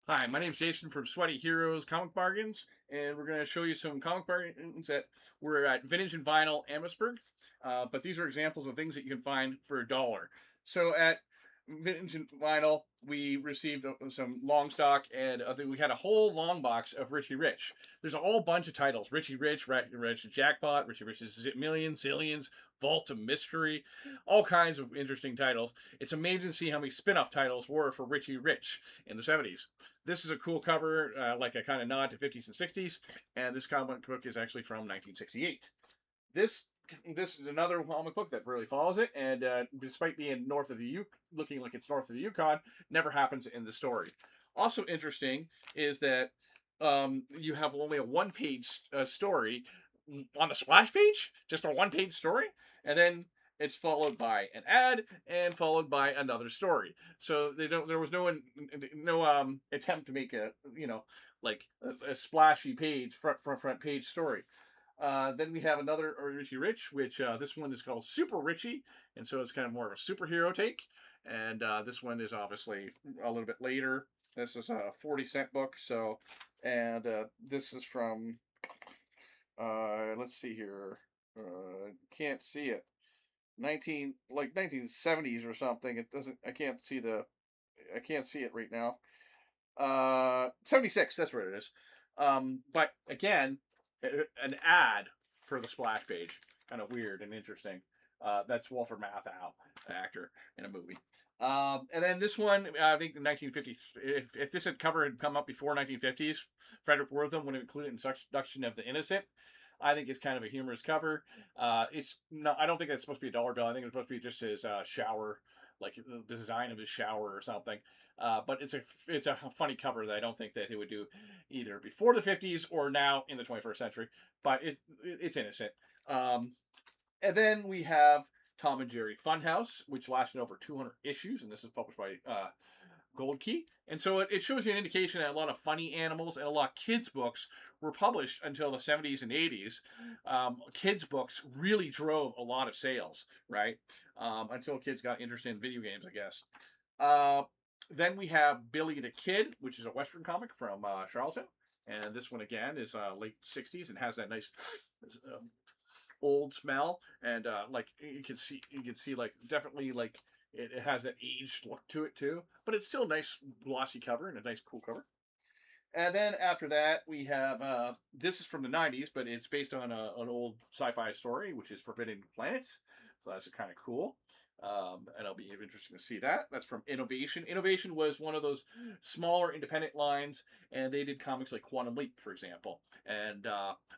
Hi, my name's Jason from Sweaty Heroes Comic Bargains, and we're going to show you some comic bargains that were at Vintage and Vinyl Amherstburg. But these are examples of things that you can find for $1. So at Vintage and Vinyl, we received some long stock, and we had a whole long box of Richie Rich. There's a whole bunch of titles: Richie Rich, Rich Jackpot, Richie Rich's Millions, Zillions, Vault of Mystery, all kinds of interesting titles. It's amazing to see how many spin-off titles were for Richie Rich in the 70s. This is a cool cover, like a kind of nod to 50s and 60s, and this comic book is actually from 1968. This this is another comic book that really follows it, and despite being north of the looking like it's north of the Yukon, never happens in the story. Also interesting is that you have only a one-page story on the splash page, just a one-page story, and then it's followed by an ad and followed by another story. So they don't. There was no attempt to make a like a splashy page front page story. Then we have another Richie Rich, which this one is called Super Richie, and so it's kind of more of a superhero take. And this one is obviously a little bit later. This is a 40-cent book. So, and this is from let's see here. Can't see it. 1970s or something. It doesn't. I can't see the. I can't see it right now. 76. That's where it is. But again, an ad for the splash page. Kind of weird and interesting. That's Walter Matthau, actor in a movie. And then this one, I think the 1950s. If this cover had come up before 1950s, Frederick Wortham would have included in Seduction of the Innocent. I think it's kind of a humorous cover. It's not. I don't think it's supposed to be a dollar bill. I think it's supposed to be just his shower, like the design of his shower or something. But it's a funny cover that I don't think that he would do either before the 50s or now in the 21st century. But it's innocent. And then we have Tom and Jerry Funhouse, which lasted over 200 issues, and this is published by Gold Key. And so it shows you an indication that a lot of funny animals and a lot of kids' books were published until the 70s and 80s. Kids' books really drove a lot of sales, right? Until kids got interested in video games, I guess. Then we have Billy the Kid, which is a Western comic from Charlottetown. And this one, again, is late 60s and has that nice old smell. And like you can see like definitely like it has that aged look to it too, but it's still a nice glossy cover and a nice cool cover. And then after that, we have this is from the 90s, but it's based on an old sci-fi story, which is Forbidden Planets. So that's kind of cool. And it'll be interesting to see that. That's from Innovation. Innovation was one of those smaller independent lines, and they did comics like Quantum Leap, for example. And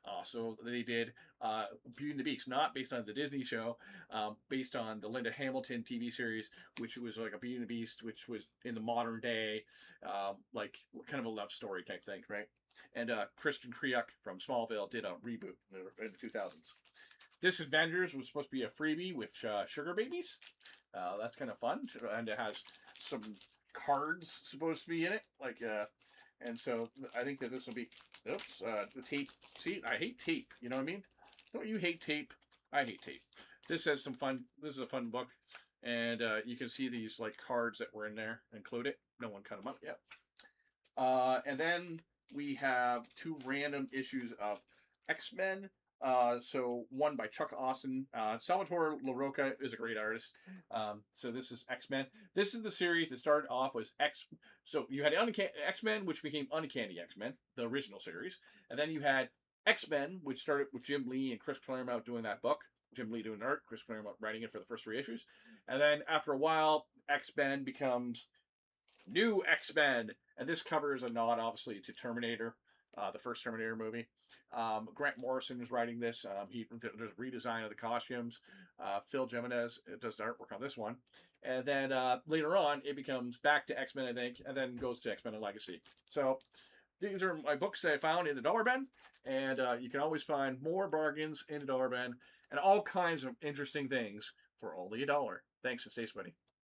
also they did Beauty and the Beast, not based on the Disney show, based on the Linda Hamilton TV series, which was like a Beauty and the Beast, which was in the modern day, like kind of a love story type thing, right? And Kristen Kriuk from Smallville did a reboot in the 2000s. This Avengers was supposed to be a freebie with sugar babies. That's kind of fun, and it has some cards supposed to be in it, like and so I think that this will be. Oops, the tape. See, I hate tape. You know what I mean? Don't you hate tape? I hate tape. This has some fun. This is a fun book, and you can see these like cards that were in there included. No one cut them up yet. And then we have two random issues of X-Men. So one by Chuck Austin. Salvatore LaRocca is a great artist. So this is X-Men. This is the series that started off as X. So you had X-Men, which became Uncanny X-Men, the original series, and then you had X-Men, which started with Jim Lee and Chris Claremont doing that book. Jim Lee doing art, Chris Claremont writing it for the first 3 issues, and then after a while, X-Men becomes New X-Men, and this cover is a nod, obviously, to Terminator, the first Terminator movie. Grant Morrison is writing this. There's redesign of the costumes. Phil Jimenez does the artwork on this one, and then later on, it becomes back to X-Men, I think, and then goes to X-Men and Legacy. So these are my books that I found in the Dollar Bin, and you can always find more bargains in the Dollar Bin and all kinds of interesting things for only $1. Thanks, and stay sweaty.